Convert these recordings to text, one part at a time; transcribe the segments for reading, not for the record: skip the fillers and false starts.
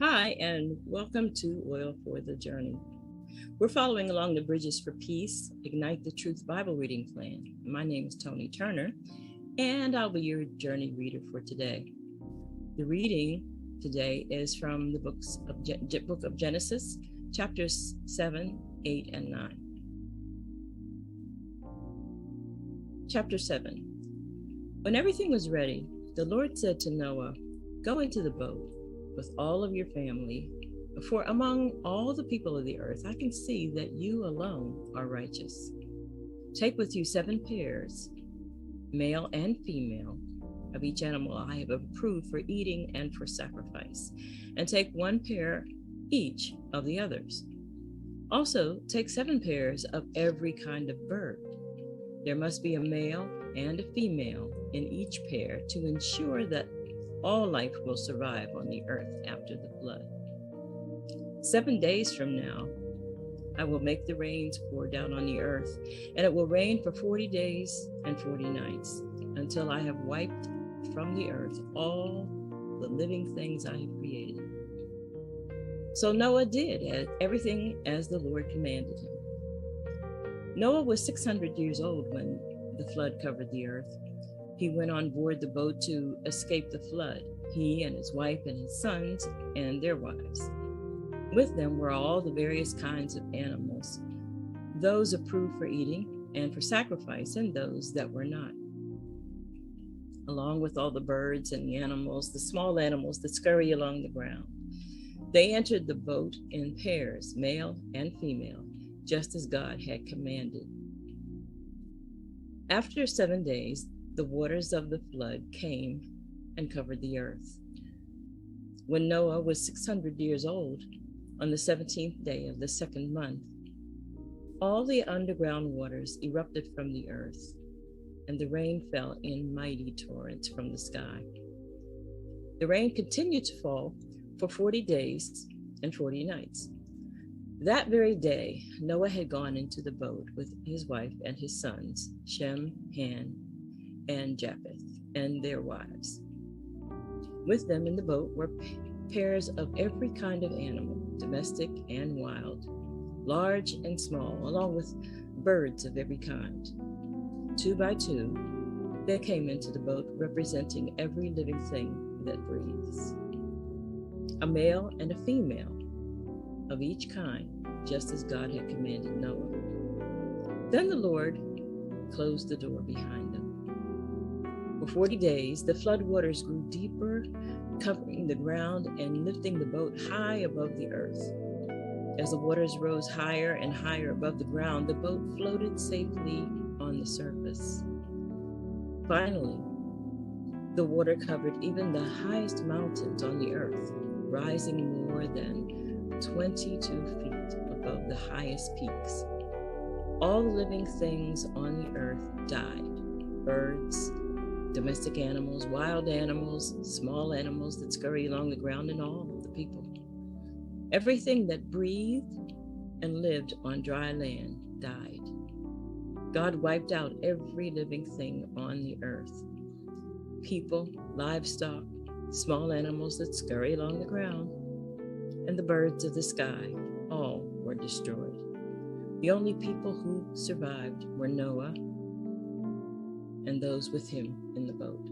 Hi, and welcome to Oil for the Journey. We're following along the Bridges for Peace, Ignite the Truth Bible reading plan. My name is Tony Turner, and I'll be your journey reader for today. The reading today is from the book of Genesis, chapters 7, 8, and 9. Chapter 7. When everything was ready, the Lord said to Noah, "Go into the boat with all of your family, for among all the people of the earth, I can see that you alone are righteous. Take with you 7 pairs, male and female, of each animal I have approved for eating and for sacrifice, and take 1 pair each of the others. Also, take 7 pairs of every kind of bird. There must be a male and a female in each pair to ensure that all life will survive on the earth after the flood. 7 days from now, I will make the rains pour down on the earth, and it will rain for 40 days and 40 nights, until I have wiped from the earth all the living things I have created." So Noah did everything as the Lord commanded him. Noah was 600 years old when the flood covered the earth. He went on board the boat to escape the flood, he and his wife and his sons and their wives. With them were all the various kinds of animals, those approved for eating and for sacrifice, and those that were not. Along with all the birds and the animals, the small animals that scurry along the ground. They entered the boat in pairs, male and female, just as God had commanded. After 7 days, the waters of the flood came and covered the earth. When Noah was 600 years old, on the 17th day of the 2nd month, all the underground waters erupted from the earth, and the rain fell in mighty torrents from the sky. The rain continued to fall for 40 days and 40 nights. That very day, Noah had gone into the boat with his wife and his sons, Shem, Ham, and Japheth, and their wives. With them in the boat were pairs of every kind of animal, domestic and wild, large and small, along with birds of every kind. 2 by 2, they came into the boat, representing every living thing that breathes. A male and a female of each kind, just as God had commanded Noah. Then the Lord closed the door behind them. For 40 days, the flood waters grew deeper, covering the ground and lifting the boat high above the earth. As the waters rose higher and higher above the ground, the boat floated safely on the surface. Finally, the water covered even the highest mountains on the earth, rising more than 22 feet above the highest peaks. All the living things on the earth died: birds, domestic animals, wild animals, small animals that scurry along the ground, and all the people. Everything that breathed and lived on dry land died. God wiped out every living thing on the earth. People, livestock, small animals that scurry along the ground, and the birds of the sky, all were destroyed. The only people who survived were Noah and those with him in the boat.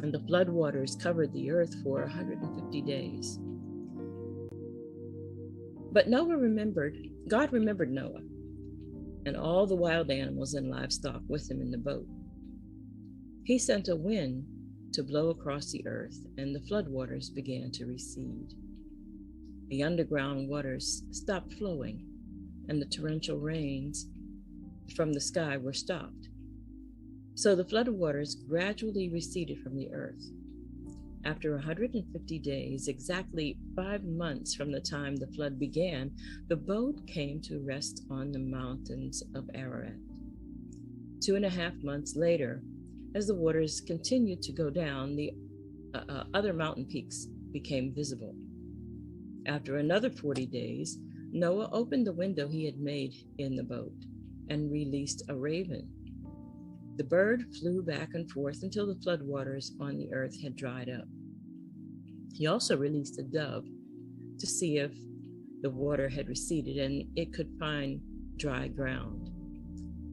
And the flood waters covered the earth for 150 days. But God remembered Noah and all the wild animals and livestock with him in the boat. He sent a wind to blow across the earth, and the flood waters began to recede. The underground waters stopped flowing, and the torrential rains from the sky were stopped. So the flood waters gradually receded from the earth. After 150 days, exactly 5 months from the time the flood began, the boat came to rest on the mountains of Ararat. 2.5 months later, as the waters continued to go down, the other mountain peaks became visible. After another 40 days, Noah opened the window he had made in the boat and released a raven. The bird flew back and forth until the floodwaters on the earth had dried up. He also released a dove to see if the water had receded and it could find dry ground.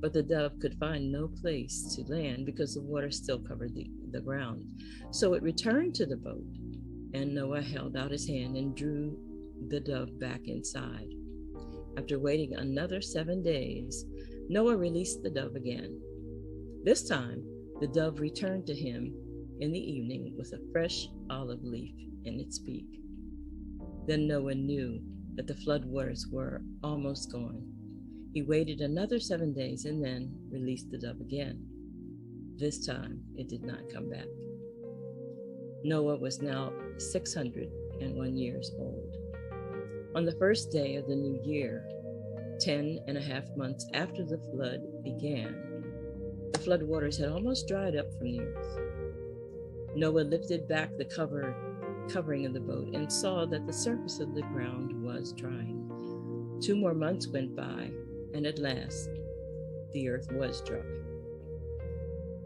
But the dove could find no place to land because the water still covered the ground. So it returned to the boat, and Noah held out his hand and drew the dove back inside. After waiting another 7 days, Noah released the dove again. This time, the dove returned to him in the evening with a fresh olive leaf in its beak. Then Noah knew that the floodwaters were almost gone. He waited another 7 days and then released the dove again. This time, it did not come back. Noah was now 601 years old. On the first day of the new year, 10.5 months after the flood began, the floodwaters had almost dried up from the earth. Noah lifted back the covering of the boat and saw that the surface of the ground was drying. 2 more months went by, and at last, the earth was dry.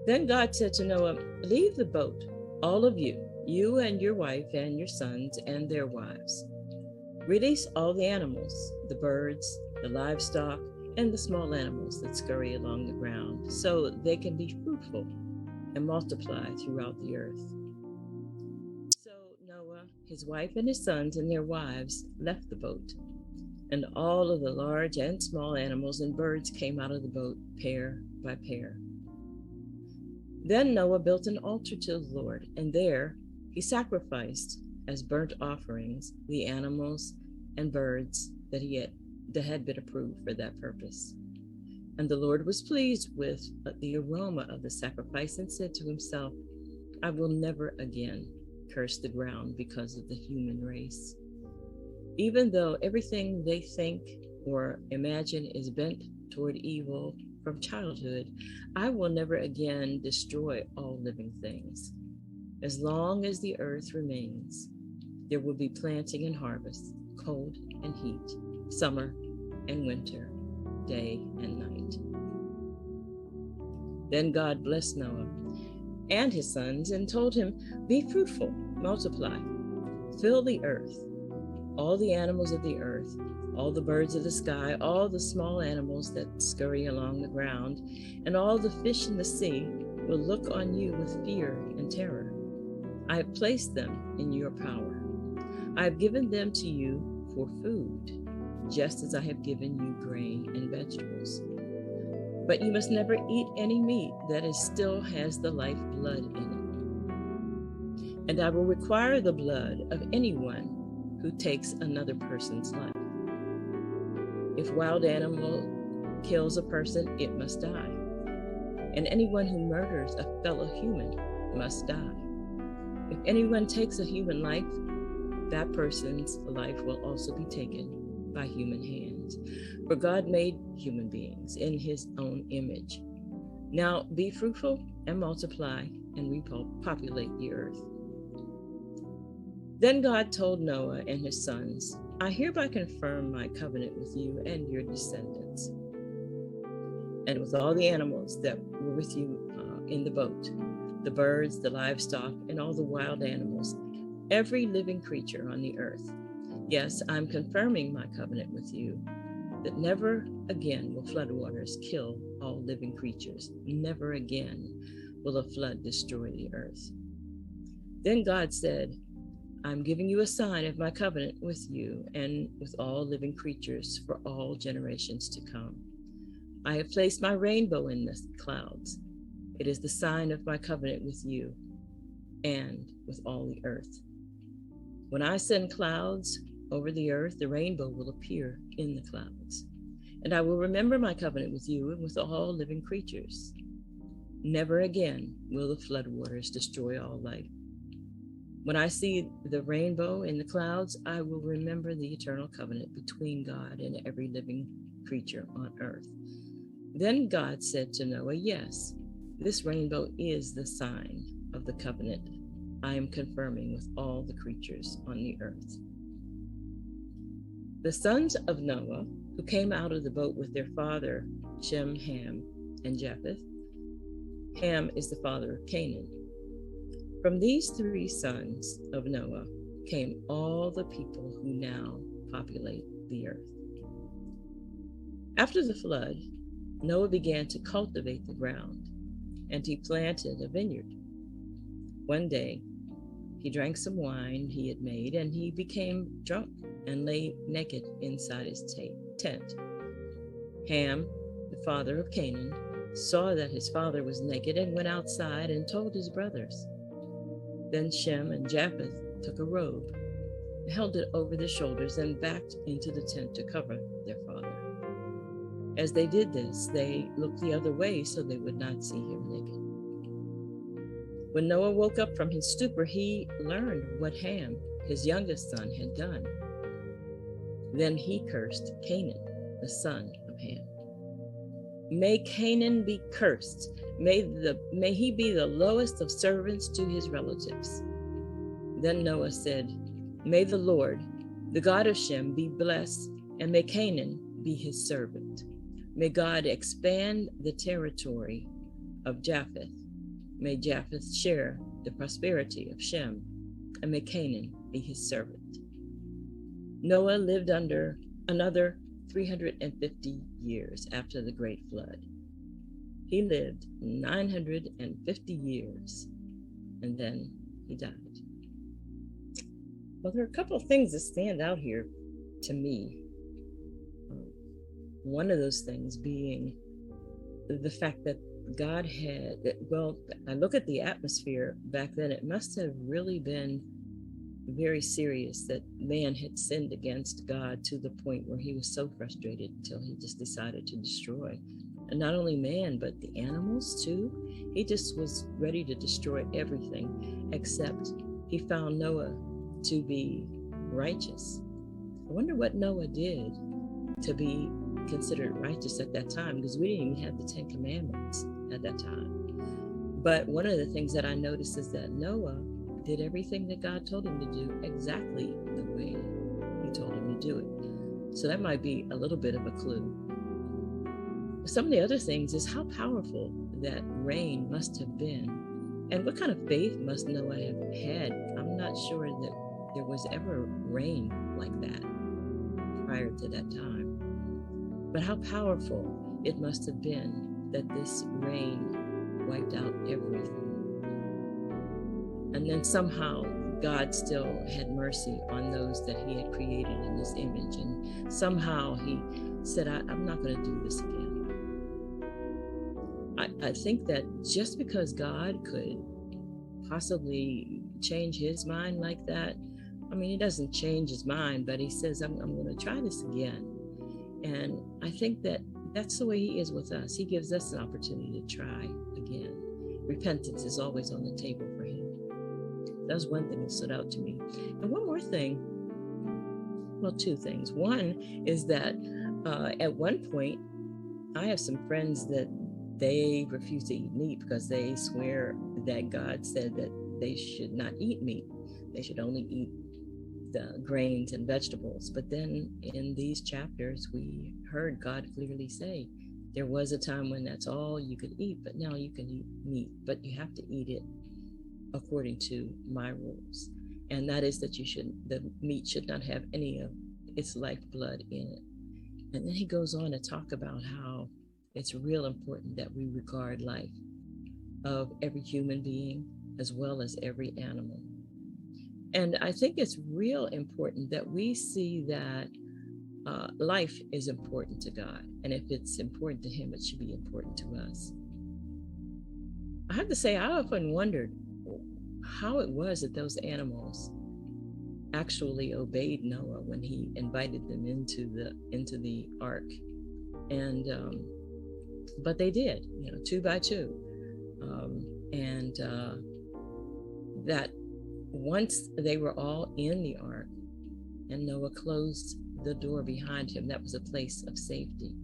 Then God said to Noah, "Leave the boat, all of you, you and your wife and your sons and their wives. Release all the animals, the birds, the livestock, and the small animals that scurry along the ground, so they can be fruitful and multiply throughout the earth." So Noah, his wife, and his sons and their wives left the boat, and all of the large and small animals and birds came out of the boat pair by pair. Then Noah built an altar to the Lord, and there he sacrificed as burnt offerings the animals and birds that had been approved for that purpose. And the Lord was pleased with the aroma of the sacrifice and said to himself, "I will never again curse the ground because of the human race. Even though everything they think or imagine is bent toward evil from childhood, I will never again destroy all living things. As long as the earth remains, there will be planting and harvest, cold and heat, summer and winter, day and night." Then God blessed Noah and his sons and told him, "Be fruitful, multiply, fill the earth. All the animals of the earth, all the birds of the sky, all the small animals that scurry along the ground, and all the fish in the sea will look on you with fear and terror. I have placed them in your power. I have given them to you for food, just as I have given you grain and vegetables. But you must never eat any meat that still has the life blood in it. And I will require the blood of anyone who takes another person's life. If wild animal kills a person, it must die. And anyone who murders a fellow human must die. If anyone takes a human life, that person's life will also be taken by human hands. For God made human beings in his own image. Now be fruitful and multiply and repopulate the earth." Then God told Noah and his sons, "I hereby confirm my covenant with you and your descendants, and with all the animals that were with you in the boat, the birds, the livestock, and all the wild animals, every living creature on the earth. Yes, I'm confirming my covenant with you, that never again will floodwaters kill all living creatures. Never again will a flood destroy the earth." Then God said, "I'm giving you a sign of my covenant with you and with all living creatures for all generations to come. I have placed my rainbow in the clouds. It is the sign of my covenant with you and with all the earth. When I send clouds over the earth, the rainbow will appear in the clouds. And I will remember my covenant with you and with all living creatures. Never again will the floodwaters destroy all life. When I see the rainbow in the clouds, I will remember the eternal covenant between God and every living creature on earth." Then God said to Noah, "Yes, this rainbow is the sign of the covenant I am confirming with all the creatures on the earth." The sons of Noah, who came out of the boat with their father, Shem, Ham, and Japheth. Ham is the father of Canaan. From these 3 sons of Noah came all the people who now populate the earth. After the flood, Noah began to cultivate the ground, and he planted a vineyard. One day, he drank some wine he had made, and he became drunk and lay naked inside his tent. Ham, the father of Canaan, saw that his father was naked and went outside and told his brothers. Then Shem and Japheth took a robe, held it over their shoulders, and backed into the tent to cover their father. As they did this, they looked the other way so they would not see him naked. When Noah woke up from his stupor, he learned what Ham, his youngest son, had done. Then he cursed Canaan, the son of Ham. May Canaan be cursed. May he be the lowest of servants to his relatives. Then Noah said, May the Lord, the God of Shem, be blessed, and may Canaan be his servant. May God expand the territory of Japheth. May Japheth share the prosperity of Shem, and may Canaan be his servant. Noah lived under another 350 years after the great flood. He lived 950 years, and then he died. Well, there are a couple of things that stand out here to me. One of those things being the fact that God had, well, I look at the atmosphere back then, it must have really been very serious that man had sinned against God to the point where he was so frustrated until he just decided to destroy. And not only man, but the animals too. He just was ready to destroy everything, except he found Noah to be righteous. I wonder what Noah did to be considered righteous at that time, because we didn't even have the Ten Commandments at that time. But one of the things that I noticed is that Noah did everything that God told him to do exactly the way he told him to do it. So that might be a little bit of a clue. Some of the other things is how powerful that rain must have been, and what kind of faith must Noah have had. I'm not sure that there was ever rain like that prior to that time. But how powerful it must have been that this rain wiped out everything. And then somehow God still had mercy on those that he had created in his image. And somehow he said, I'm not going to do this again. I think that just because God could possibly change his mind like that, I mean, he doesn't change his mind, but he says, I'm going to try this again. And I think that that's the way he is with us. He gives us an opportunity to try again. Repentance is always on the table for him. That was one thing that stood out to me. And one more thing, well, two things. One is that at one point, I have some friends that they refuse to eat meat because they swear that God said that they should not eat meat. They should only eat the grains and vegetables. But then in these chapters, we heard God clearly say there was a time when that's all you could eat, but now you can eat meat, but you have to eat it according to my rules. And that is that the meat should not have any of its lifeblood in it. And then he goes on to talk about how it's real important that we regard life of every human being as well as every animal. And I think it's real important that we see that life is important to God. And if it's important to him, it should be important to us. I have to say, I often wondered how it was that those animals actually obeyed Noah when he invited them into the ark. And but they did, two by two. That once they were all in the ark and Noah closed the door behind him, that was a place of safety.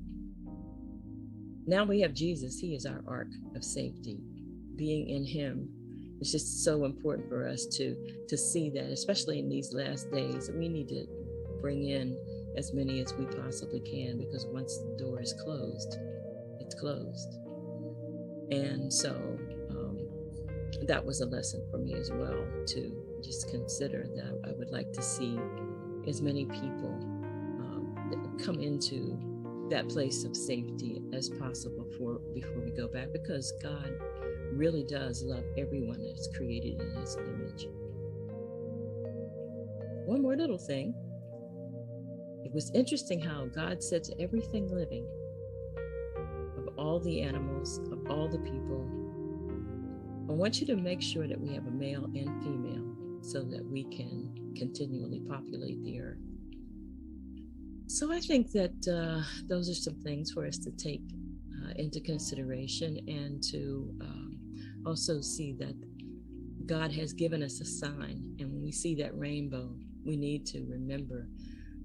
Now we have Jesus. He is our ark of safety. Being in him, it's just so important for us to see that, especially in these last days, we need to bring in as many as we possibly can, because once the door is closed, it's closed. And so that was a lesson for me as well, to just consider that I would like to see as many people come into that place of safety as possible before we go back, because God really does love everyone that's created in his image. One more little thing. It was interesting how God said to everything living, of all the animals, of all the people, I want you to make sure that we have a male and female so that we can continually populate the earth. So I think that those are some things for us to take into consideration, and to also see that God has given us a sign. And when we see that rainbow, we need to remember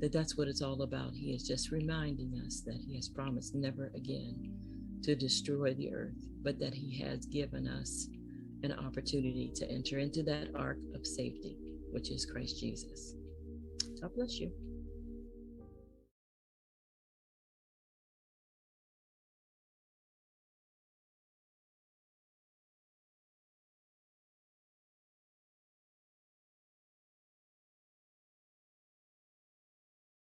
that that's what it's all about. He is just reminding us that he has promised never again to destroy the earth, but that he has given us an opportunity to enter into that ark of safety, which is Christ Jesus. God bless you.